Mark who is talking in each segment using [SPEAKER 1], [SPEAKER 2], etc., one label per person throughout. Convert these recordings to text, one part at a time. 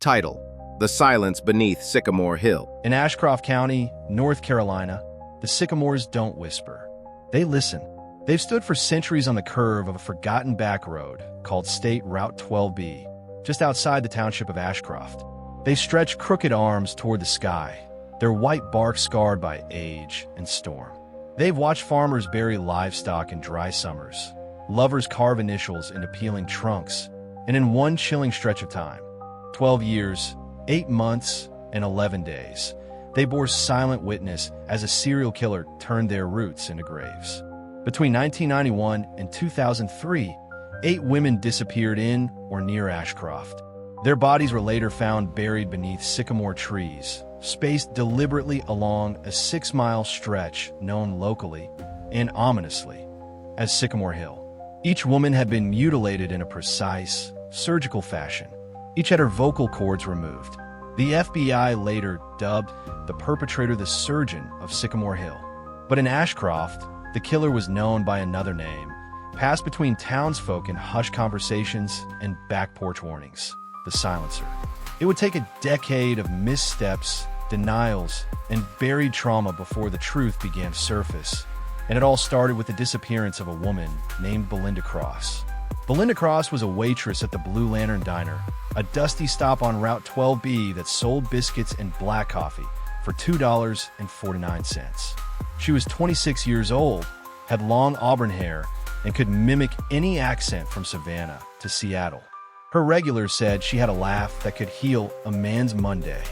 [SPEAKER 1] Title: The Silence Beneath Sycamore Hill.
[SPEAKER 2] In Ashcroft County, North Carolina, the sycamores don't whisper. They listen. They've stood for centuries on the curve of a forgotten back road called State Route 12B, just outside the township of Ashcroft. They stretch crooked arms toward the sky, their white bark scarred by age and storm. They've watched farmers bury livestock in dry summers, lovers carve initials into peeling trunks, and in one chilling stretch of time, 12 years, 8 months, and 11 days, they bore silent witness as a serial killer turned their roots into graves. Between 1991 and 2003, 8 women disappeared in or near Ashcroft. Their bodies were later found buried beneath sycamore trees, spaced deliberately along a 6-mile stretch known locally and ominously as Sycamore Hill. Each woman had been mutilated in a precise, surgical fashion. Each had her vocal cords removed. The FBI later dubbed the perpetrator the Surgeon of Sycamore Hill. But in Ashcroft, the killer was known by another name, passed between townsfolk in hushed conversations and back porch warnings: the Silencer. It would take a decade of missteps, denials, and buried trauma before the truth began to surface, and it all started with the disappearance of a woman named Belinda Cross. Belinda Cross was a waitress at the Blue Lantern Diner, a dusty stop on Route 12B that sold biscuits and black coffee for $2.49. She was 26 years old, had long auburn hair, and could mimic any accent from Savannah to Seattle. Her regulars said she had a laugh that could heal a man's Monday.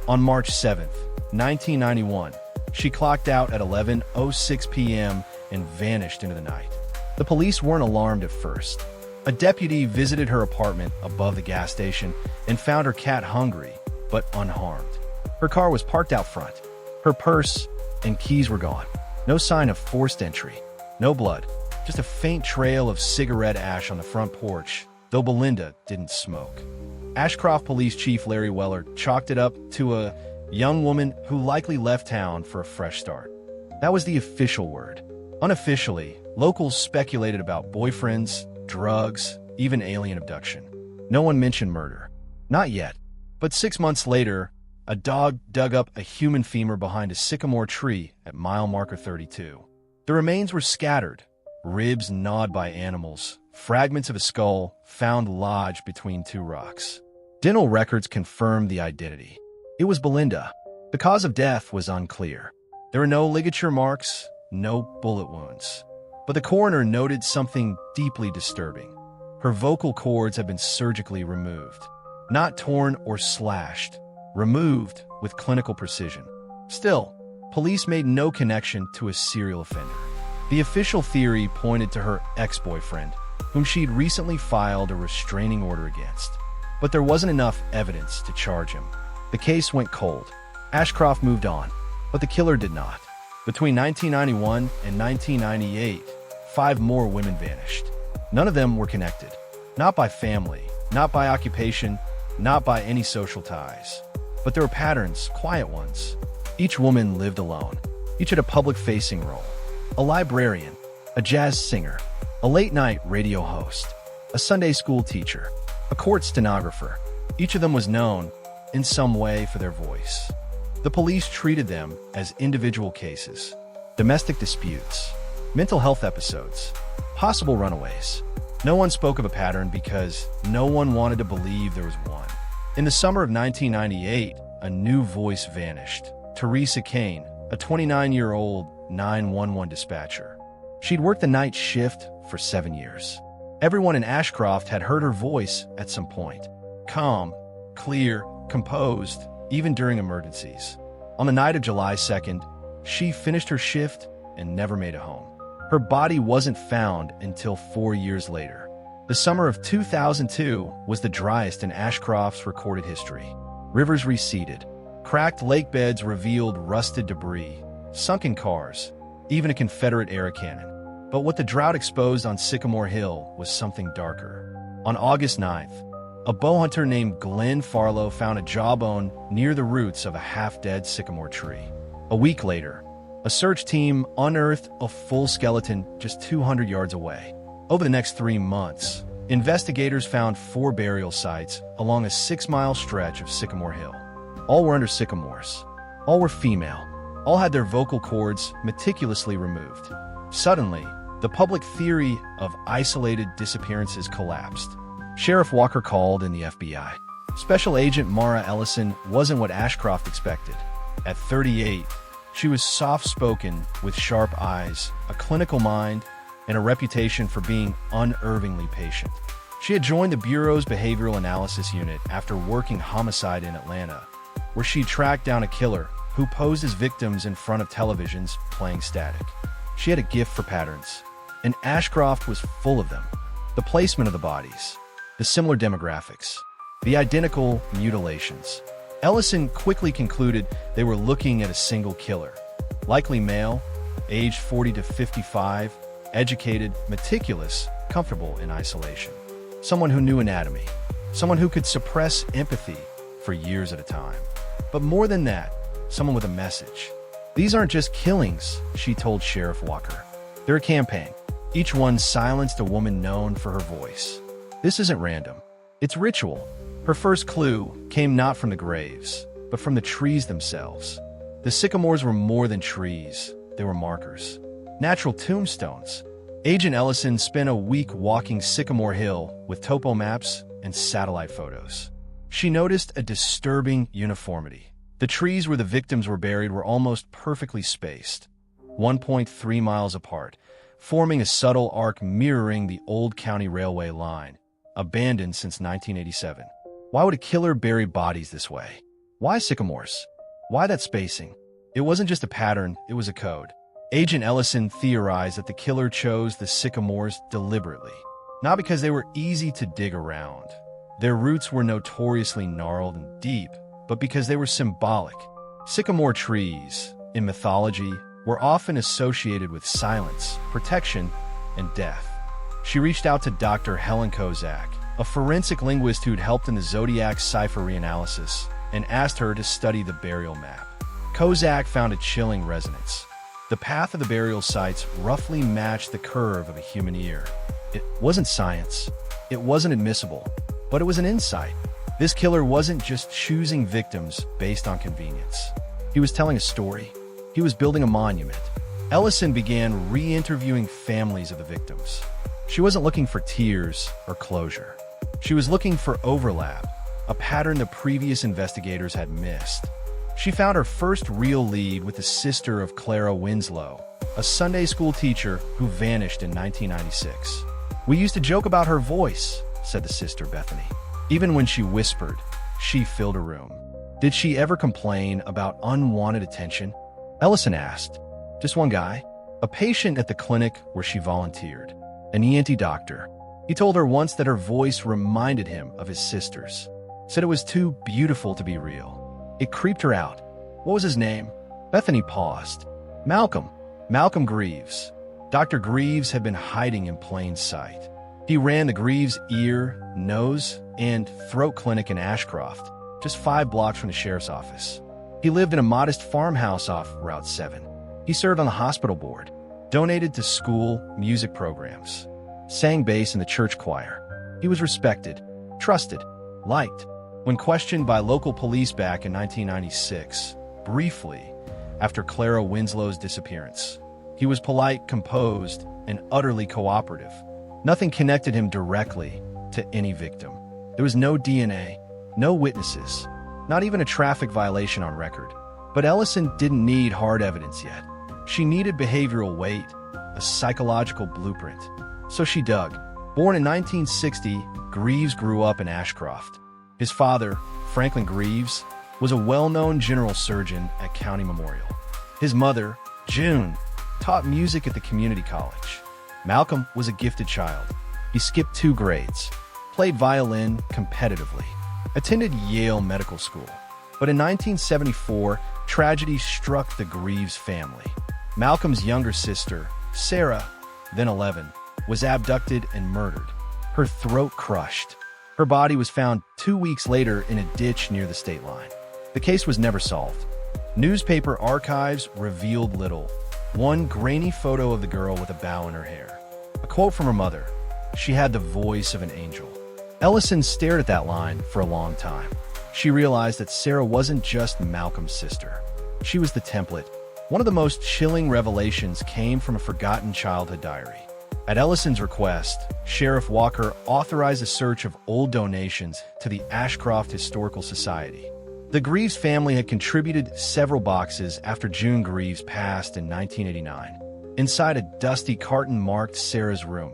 [SPEAKER 2] On March 7th, 1991, she clocked out at 11:06 p.m. and vanished into the night. The police weren't alarmed at first. A deputy visited her apartment above the gas station and found her cat hungry, but unharmed. Her car was parked out front. Her purse and keys were gone. No sign of forced entry. No blood. Just a faint trail of cigarette ash on the front porch, though Belinda didn't smoke. Ashcroft Police Chief Larry Weller chalked it up to a young woman who likely left town for a fresh start. That was the official word. Unofficially, locals speculated about boyfriends, drugs, even alien abduction. No one mentioned murder. Not yet. But 6 months later, a dog dug up a human femur behind a sycamore tree at mile marker 32. The remains were scattered, ribs gnawed by animals, fragments of a skull found lodged between 2 rocks. Dental records confirmed the identity. It was Belinda. The cause of death was unclear. There were no ligature marks, no bullet wounds. But the coroner noted something deeply disturbing. Her vocal cords had been surgically removed. Not torn or slashed. Removed with clinical precision. Still, police made no connection to a serial offender. The official theory pointed to her ex-boyfriend, whom she'd recently filed a restraining order against. But there wasn't enough evidence to charge him. The case went cold. Ashcroft moved on, but the killer did not. Between 1991 and 1998, 5 more women vanished. None of them were connected. Not by family, not by occupation, not by any social ties. But there were patterns, quiet ones. Each woman lived alone. Each had a public-facing role. A librarian, a jazz singer, a late-night radio host, a Sunday school teacher, a court stenographer. Each of them was known, in some way, for their voice. The police treated them as individual cases. Domestic disputes, mental health episodes, possible runaways. No one spoke of a pattern because no one wanted to believe there was one. In the summer of 1998, a new voice vanished. Teresa Kane, a 29-year-old 911 dispatcher. She'd worked the night shift for 7 years. Everyone in Ashcroft had heard her voice at some point. Calm, clear, composed, even during emergencies. On the night of July 2nd, she finished her shift and never made it home. Her body wasn't found until 4 years later. The summer of 2002 was the driest in Ashcroft's recorded history. Rivers receded. Cracked lake beds revealed rusted debris, sunken cars, even a Confederate era cannon. But what the drought exposed on Sycamore Hill was something darker. On August 9th, a bow hunter named Glenn Farlow found a jawbone near the roots of a half-dead sycamore tree. A week later, a search team unearthed a full skeleton just 200 yards away. Over the next 3 months, investigators found 4 burial sites along a 6-mile stretch of Sycamore Hill. All were under sycamores. All were female. All had their vocal cords meticulously removed. Suddenly, the public theory of isolated disappearances collapsed. Sheriff Walker called in the FBI. Special Agent Mara Ellison wasn't what Ashcroft expected. At 38, she was soft-spoken with sharp eyes, a clinical mind, and a reputation for being unervingly patient. She had joined the Bureau's Behavioral Analysis Unit after working homicide in Atlanta, where she tracked down a killer who posed as victims in front of televisions playing static. She had a gift for patterns, and Ashcroft was full of them. The placement of the bodies, the similar demographics, the identical mutilations. Ellison quickly concluded they were looking at a single killer. Likely male, aged 40 to 55, educated, meticulous, comfortable in isolation. Someone who knew anatomy. Someone who could suppress empathy for years at a time. But more than that, someone with a message. These aren't just killings, she told Sheriff Walker. They're a campaign. Each one silenced a woman known for her voice. This isn't random. It's ritual. Her first clue came not from the graves, but from the trees themselves. The sycamores were more than trees. They were markers. Natural tombstones. Agent Ellison spent a week walking Sycamore Hill with topo maps and satellite photos. She noticed a disturbing uniformity. The trees where the victims were buried were almost perfectly spaced, 1.3 miles apart, forming a subtle arc mirroring the old county railway line, abandoned since 1987. Why would a killer bury bodies this way? Why sycamores? Why that spacing? It wasn't just a pattern, it was a code. Agent Ellison theorized that the killer chose the sycamores deliberately, not because they were easy to dig around. Their roots were notoriously gnarled and deep, but because they were symbolic. Sycamore trees, in mythology, were often associated with silence, protection, and death. She reached out to Dr. Helen Kozak, a forensic linguist who'd helped in the Zodiac cipher reanalysis, and asked her to study the burial map. Kozak found a chilling resonance. The path of the burial sites roughly matched the curve of a human ear. It wasn't science. It wasn't admissible, but it was an insight. This killer wasn't just choosing victims based on convenience. He was telling a story. He was building a monument. Ellison began re-interviewing families of the victims. She wasn't looking for tears or closure. She was looking for overlap, a pattern the previous investigators had missed. She found her first real lead with the sister of Clara Winslow, a Sunday school teacher who vanished in 1996. "We used to joke about her voice," said the sister Bethany. "Even when she whispered, she filled a room." "Did she ever complain about unwanted attention?" Ellison asked. "Just one guy, a patient at the clinic where she volunteered, an ENT doctor. He told her once that her voice reminded him of his sister's. Said it was too beautiful to be real. It creeped her out." "What was his name?" Bethany paused. Malcolm Greaves. Dr. Greaves had been hiding in plain sight. He ran the Greaves ear, nose, and throat clinic in Ashcroft, just 5 blocks from the sheriff's office. He lived in a modest farmhouse off Route 7. He served on the hospital board, donated to school music programs, sang bass in the church choir. He was respected, trusted, liked. When questioned by local police back in 1996, briefly after Clara Winslow's disappearance, he was polite, composed, and utterly cooperative. Nothing connected him directly to any victim. There was no DNA, no witnesses, not even a traffic violation on record. But Ellison didn't need hard evidence yet. She needed behavioral weight, a psychological blueprint. So she dug. Born in 1960, Greaves grew up in Ashcroft. His father, Franklin Greaves, was a well-known general surgeon at County Memorial. His mother, June, taught music at the community college. Malcolm was a gifted child. He skipped 2 grades, played violin competitively, attended Yale Medical School. But in 1974, tragedy struck the Greaves family. Malcolm's younger sister, Sarah, then 11, was abducted and murdered, her throat crushed. Her body was found 2 weeks later in a ditch near the state line. The case was never solved. Newspaper archives revealed little. One grainy photo of the girl with a bow in her hair. A quote from her mother, she had the voice of an angel. Ellison stared at that line for a long time. She realized that Sarah wasn't just Malcolm's sister. She was the template. One of the most chilling revelations came from a forgotten childhood diary. At Ellison's request, Sheriff Walker authorized a search of old donations to the Ashcroft Historical Society. The Greaves family had contributed several boxes after June Greaves passed in 1989. Inside a dusty carton marked Sarah's room,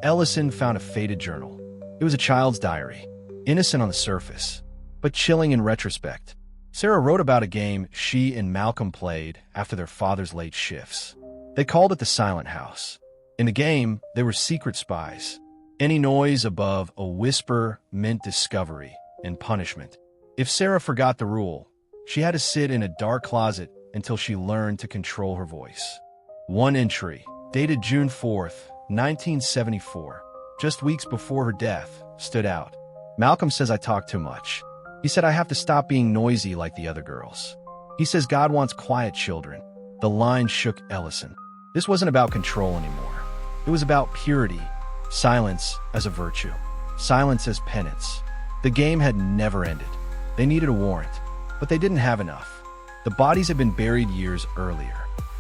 [SPEAKER 2] Ellison found a faded journal. It was a child's diary, innocent on the surface, but chilling in retrospect. Sarah wrote about a game she and Malcolm played after their father's late shifts. They called it the Silent House. In the game, there were secret spies. Any noise above a whisper meant discovery and punishment. If Sarah forgot the rule, she had to sit in a dark closet until she learned to control her voice. One entry, dated June 4th, 1974, just weeks before her death, stood out. Malcolm says I talk too much. He said I have to stop being noisy like the other girls. He says God wants quiet children. The line shook Ellison. This wasn't about control anymore. It was about purity, silence as a virtue, silence as penance. The game had never ended. They needed a warrant, but they didn't have enough. The bodies had been buried years earlier.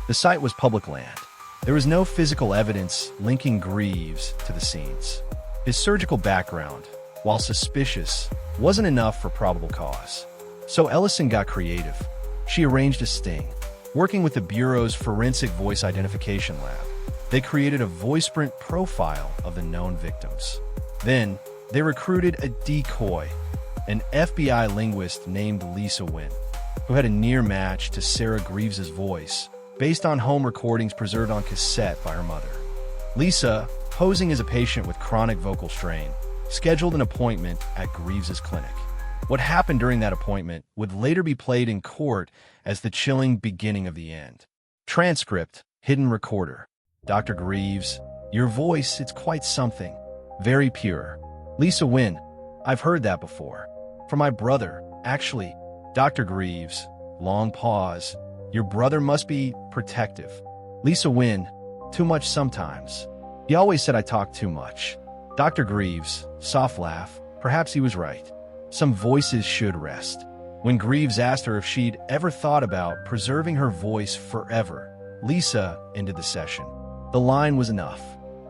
[SPEAKER 2] The site was public land. There was no physical evidence linking Greaves to the scenes. His surgical background, while suspicious, wasn't enough for probable cause. So Ellison got creative. She arranged a sting. Working with the Bureau's Forensic Voice Identification Lab, they created a voiceprint profile of the known victims. Then, they recruited a decoy, an FBI linguist named Lisa Wynn, who had a near match to Sarah Greaves' voice, based on home recordings preserved on cassette by her mother. Lisa, posing as a patient with chronic vocal strain, scheduled an appointment at Greaves' clinic. What happened during that appointment would later be played in court as the chilling beginning of the end. Transcript, hidden recorder. Dr. Greaves, your voice, it's quite something. Very pure. Lisa Wynn, I've heard that before. From my brother, actually. Dr. Greaves, long pause. Your brother must be protective. Lisa Wynn, too much sometimes. He always said I talk too much. Dr. Greaves, soft laugh. Perhaps he was right. Some voices should rest. When Greaves asked her if she'd ever thought about preserving her voice forever, Lisa ended the session. The line was enough.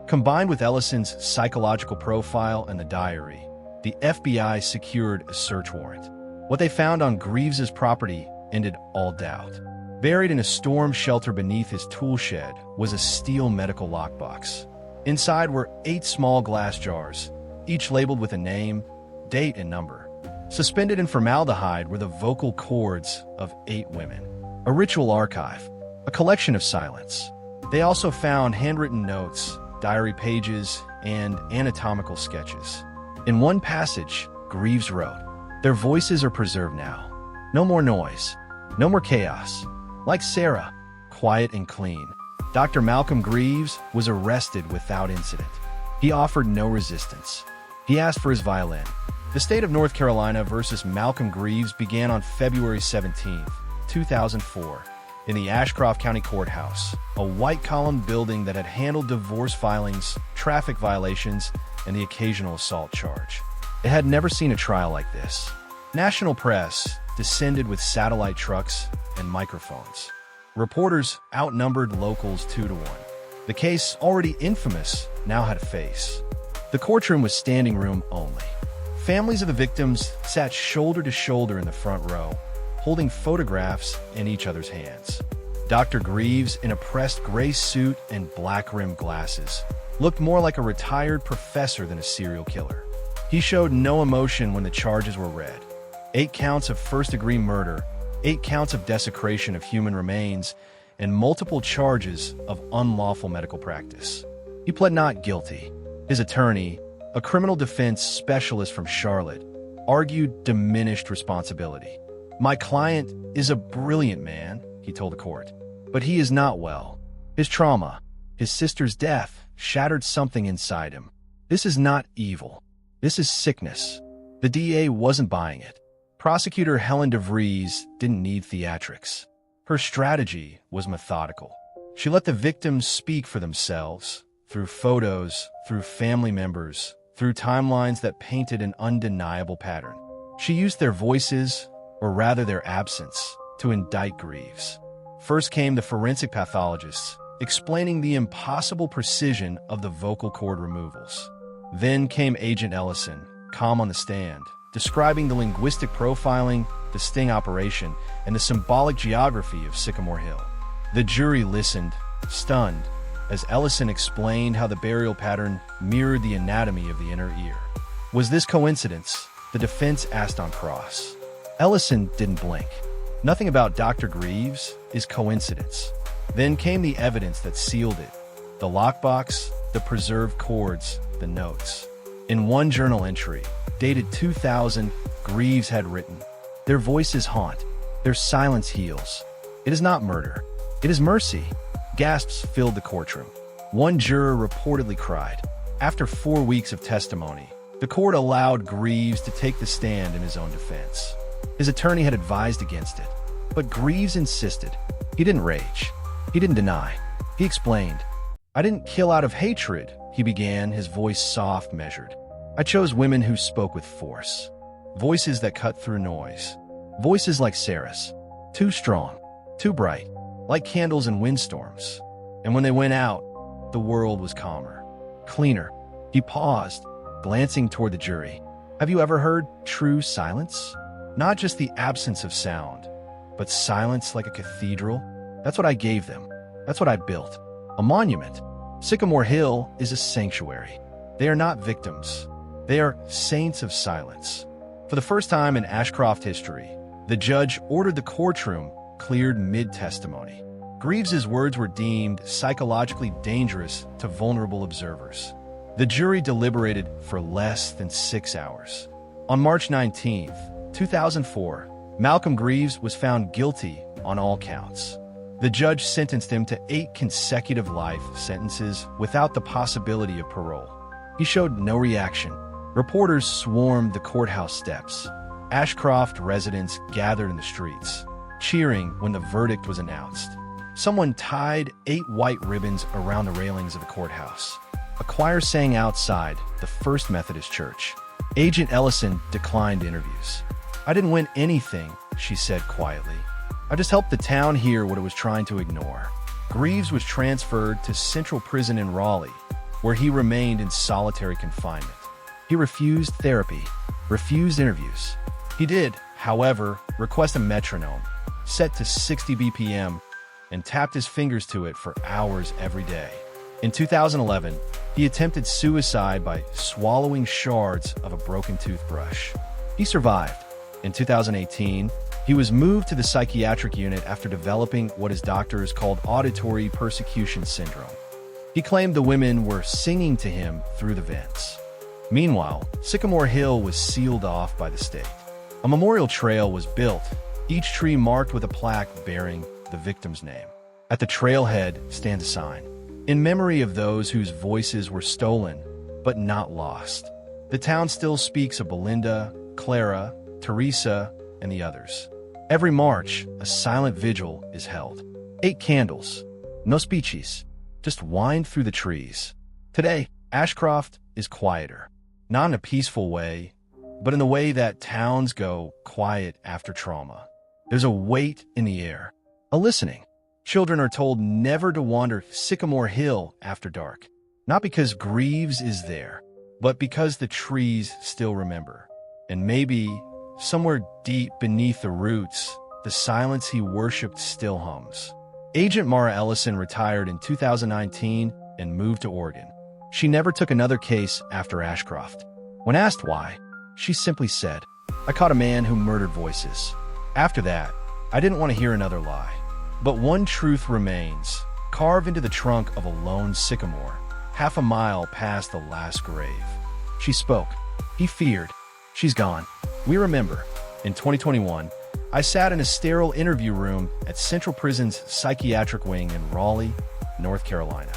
[SPEAKER 2] Combined with Ellison's psychological profile and the diary, the FBI secured a search warrant. What they found on Greaves' property ended all doubt. Buried in a storm shelter beneath his tool shed was a steel medical lockbox. Inside were 8 small glass jars, each labeled with a name, date, and number. Suspended in formaldehyde were the vocal cords of 8 women. A ritual archive, a collection of silence. They also found handwritten notes, diary pages, and anatomical sketches. In one passage, Greaves wrote, "Their voices are preserved now. No more noise. No more chaos. Like Sarah, quiet and clean." Dr. Malcolm Greaves was arrested without incident. He offered no resistance. He asked for his violin. The state of North Carolina versus Malcolm Greaves began on February 17, 2004, in the Ashcroft County Courthouse, a white-column building that had handled divorce filings, traffic violations, and the occasional assault charge. It had never seen a trial like this. National press descended with satellite trucks and microphones. Reporters outnumbered locals 2-1. The case, already infamous, now had a face. The courtroom was standing room only. Families of the victims sat shoulder to shoulder in the front row, holding photographs in each other's hands. Dr. Greaves, in a pressed gray suit and black-rimmed glasses, looked more like a retired professor than a serial killer. He showed no emotion when the charges were read. 8 counts of first-degree murder, 8 counts of desecration of human remains, and multiple charges of unlawful medical practice. He pled not guilty. His attorney, a criminal defense specialist from Charlotte, argued diminished responsibility. "My client is a brilliant man," he told the court, "but he is not well. His trauma, his sister's death, shattered something inside him. This is not evil. This is sickness." The DA wasn't buying it. Prosecutor Helen DeVries didn't need theatrics. Her strategy was methodical. She let the victims speak for themselves, through photos, through family members, through timelines that painted an undeniable pattern. She used their voices, or rather their absence, to indict Greaves. First came the forensic pathologists, explaining the impossible precision of the vocal cord removals. Then came Agent Ellison, calm on the stand, describing the linguistic profiling, the sting operation, and the symbolic geography of Sycamore Hill. The jury listened, stunned, as Ellison explained how the burial pattern mirrored the anatomy of the inner ear. Was this coincidence? The defense asked on cross. Ellison didn't blink. Nothing about Dr. Greaves is coincidence. Then came the evidence that sealed it. The lockbox, the preserved cords, the notes. In one journal entry, dated 2000, Greaves had written, "Their voices haunt, their silence heals. It is not murder, it is mercy." Gasps filled the courtroom. One juror reportedly cried. After 4 weeks of testimony, the court allowed Greaves to take the stand in his own defense. His attorney had advised against it, but Greaves insisted. He didn't rage. He didn't deny. He explained. "I didn't kill out of hatred," he began, his voice soft, measured. "I chose women who spoke with force. Voices that cut through noise. Voices like Sarah's. Too strong, too bright, like candles in windstorms. And when they went out, the world was calmer, cleaner." He paused, glancing toward the jury. "Have you ever heard true silence? Not just the absence of sound, but silence like a cathedral? That's what I gave them. That's what I built. A monument. Sycamore Hill is a sanctuary. They are not victims. They are saints of silence." For the first time in Ashcroft history, the judge ordered the courtroom cleared mid-testimony. Greaves's words were deemed psychologically dangerous to vulnerable observers. The jury deliberated for less than 6 hours. On March 19, 2004, Malcolm Greaves was found guilty on all counts. The judge sentenced him to 8 consecutive life sentences without the possibility of parole. He showed no reaction. Reporters swarmed the courthouse steps. Ashcroft residents gathered in the streets, cheering when the verdict was announced. Someone tied 8 white ribbons around the railings of the courthouse. A choir sang outside the First Methodist Church. Agent Ellison declined interviews. "I didn't win anything," she said quietly. "I just helped the town hear what it was trying to ignore." Greaves was transferred to Central Prison in Raleigh, where he remained in solitary confinement. He refused therapy, refused interviews. He did, however, request a metronome, set to 60 BPM, and tapped his fingers to it for hours every day. In 2011, he attempted suicide by swallowing shards of a broken toothbrush. He survived. In 2018, he was moved to the psychiatric unit after developing what his doctors called auditory persecution syndrome. He claimed the women were singing to him through the vents. Meanwhile, Sycamore Hill was sealed off by the state. A memorial trail was built, each tree marked with a plaque bearing the victim's name. At the trailhead stands a sign, in memory of those whose voices were stolen, but not lost. The town still speaks of Belinda, Clara, Teresa, and the others. Every March, a silent vigil is held. 8 candles, no speeches, just wind through the trees. Today, Ashcroft is quieter, not in a peaceful way, but in the way that towns go quiet after trauma. There's a weight in the air, a listening. Children are told never to wander Sycamore Hill after dark, not because Greaves is there, but because the trees still remember. And maybe, somewhere deep beneath the roots, the silence he worshipped still hums. Agent Mara Ellison retired in 2019 and moved to Oregon. She never took another case after Ashcroft. When asked why, she simply said, "I caught a man who murdered voices. After that, I didn't want to hear another lie." But one truth remains, carved into the trunk of a lone sycamore, half a mile past the last grave. She spoke. He feared. She's gone. We remember. In 2021, I sat in a sterile interview room at Central Prison's psychiatric wing in Raleigh, North Carolina.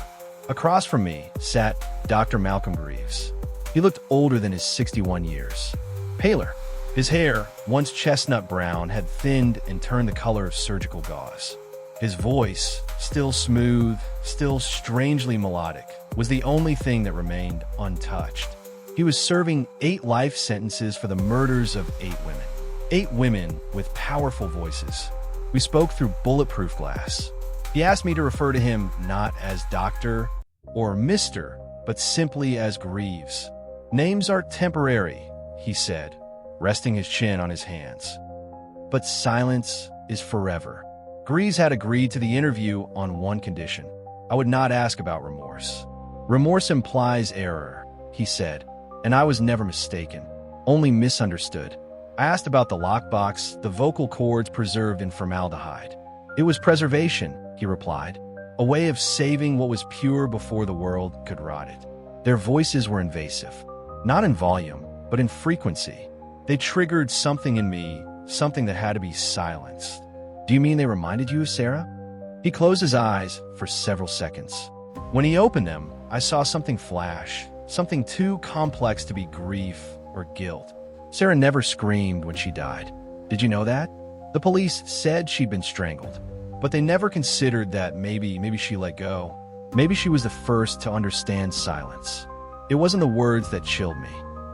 [SPEAKER 2] Across from me sat Dr. Malcolm Greaves. He looked older than his 61 years. Paler. His hair, once chestnut brown, had thinned and turned the color of surgical gauze. His voice, still smooth, still strangely melodic, was the only thing that remained untouched. He was serving 8 life sentences for the murders of 8 women. 8 women with powerful voices. We spoke through bulletproof glass. He asked me to refer to him not as Doctor or Mr., but simply as Greaves. Names are temporary, he said, resting his chin on his hands. But silence is forever. Greaves had agreed to the interview on one condition. I would not ask about remorse. Remorse implies error, he said, and I was never mistaken, only misunderstood. I asked about the lockbox, the vocal cords preserved in formaldehyde. It was preservation, he replied, a way of saving what was pure before the world could rot it. Their voices were invasive, not in volume, but in frequency. They triggered something in me, something that had to be silenced. Do you mean they reminded you of Sarah? He closed his eyes for several seconds. When he opened them, I saw something flash, something too complex to be grief or guilt. Sarah never screamed when she died. Did you know that? The police said she'd been strangled, but they never considered that maybe she let go. Maybe she was the first to understand silence. It wasn't the words that chilled me.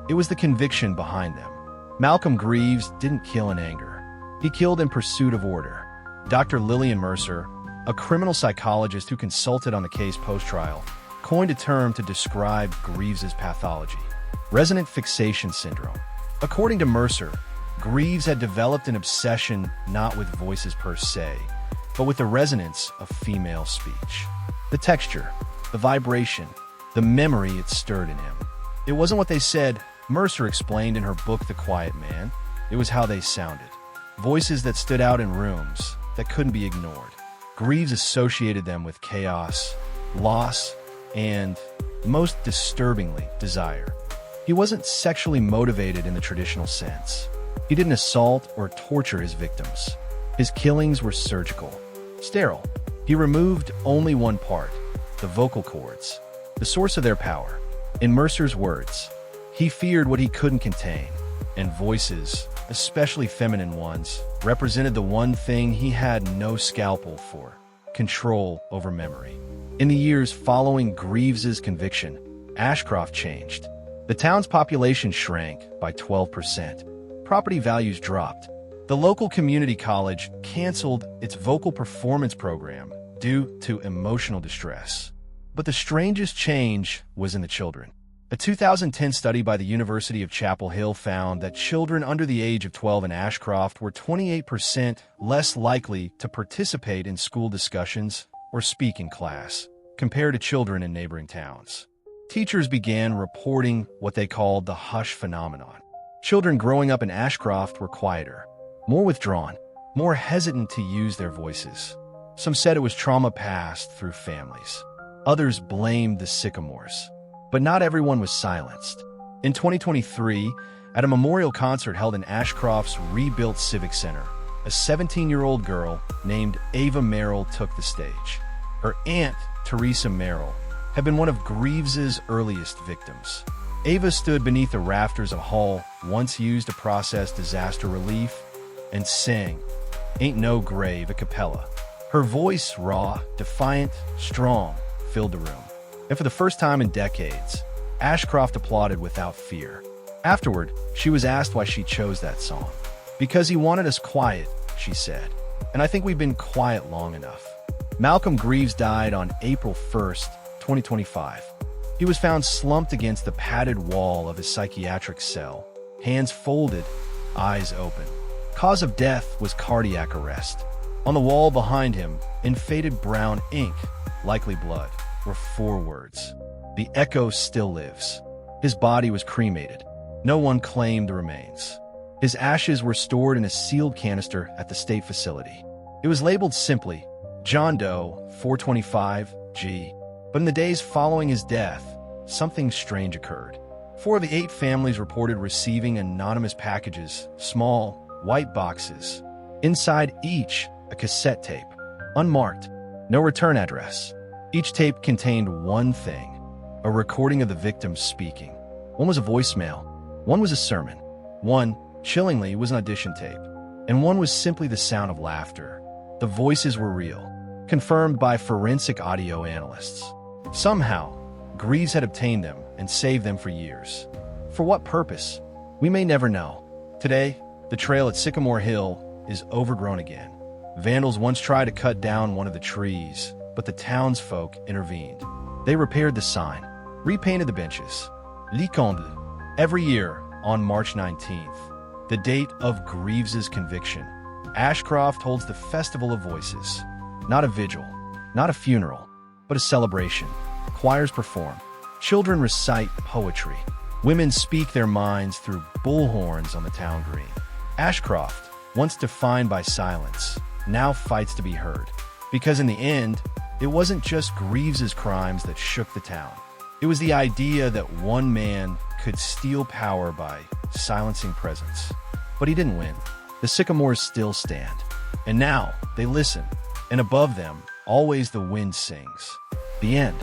[SPEAKER 2] It was the conviction behind them. Malcolm Greaves didn't kill in anger. He killed in pursuit of order. Dr. Lillian Mercer, a criminal psychologist who consulted on the case post-trial, coined a term to describe Greaves's pathology: resonant fixation syndrome. According to Mercer, Greaves had developed an obsession not with voices per se, but with the resonance of female speech. The texture, the vibration, the memory it stirred in him. It wasn't what they said, Mercer explained in her book The Quiet Man. It was how they sounded. Voices that stood out in rooms, that couldn't be ignored. Greaves associated them with chaos, loss, and, most disturbingly, desire. He wasn't sexually motivated in the traditional sense. He didn't assault or torture his victims. His killings were surgical, sterile. He removed only one part, the vocal cords, the source of their power. In Mercer's words, he feared what he couldn't contain, and voices, especially feminine ones, represented the one thing he had no scalpel for: control over memory. In the years following Greaves's conviction, Ashcroft changed. The town's population shrank by 12%. Property values dropped. The local community college canceled its vocal performance program due to emotional distress. But the strangest change was in the children. A 2010 study by the University of Chapel Hill found that children under the age of 12 in Ashcroft were 28% less likely to participate in school discussions or speak in class, compared to children in neighboring towns. Teachers began reporting what they called the hush phenomenon. Children growing up in Ashcroft were quieter, more withdrawn, more hesitant to use their voices. Some said it was trauma passed through families. Others blamed the Sycamores. But not everyone was silenced. In 2023, at a memorial concert held in Ashcroft's rebuilt Civic Center, a 17-year-old girl named Ava Merrill took the stage. Her aunt, Teresa Merrill, had been one of Greaves's earliest victims. Ava stood beneath the rafters of a hall once used to process disaster relief and sang "Ain't No Grave" a cappella. Her voice, raw, defiant, strong, filled the room. And for the first time in decades, Ashcroft applauded without fear. Afterward, she was asked why she chose that song. "Because he wanted us quiet," she said. "And I think we've been quiet long enough." Malcolm Greaves died on April 1st, 2025. He was found slumped against the padded wall of his psychiatric cell, hands folded, eyes open. Cause of death was cardiac arrest. On the wall behind him, in faded brown ink, likely blood, were 4 words: "The echo still lives." His body was cremated. No one claimed the remains. His ashes were stored in a sealed canister at the state facility. It was labeled simply, John Doe 425 G. But in the days following his death, something strange occurred. 4 of the 8 families reported receiving anonymous packages, small, white boxes. Inside each, a cassette tape, unmarked, no return address. Each tape contained one thing: a recording of the victims speaking. One was a voicemail, one was a sermon, one, chillingly, was an audition tape, and one was simply the sound of laughter. The voices were real. confirmed by forensic audio analysts. Somehow, Greaves had obtained them and saved them for years. For what purpose? We may never know. Today, the trail at Sycamore Hill is overgrown again. Vandals once tried to cut down one of the trees, but the townsfolk intervened. They repaired the sign, repainted the benches. Liconde. Every year, on March 19th, the date of Greaves's conviction, Ashcroft holds the Festival of Voices. Not a vigil, not a funeral, but a celebration. Choirs perform. Children recite poetry. Women speak their minds through bullhorns on the town green. Ashcroft, once defined by silence, now fights to be heard. Because in the end, it wasn't just Greaves's crimes that shook the town. It was the idea that one man could steal power by silencing presence. But he didn't win. The sycamores still stand. And now, they listen. And above them, always the wind sings. The end.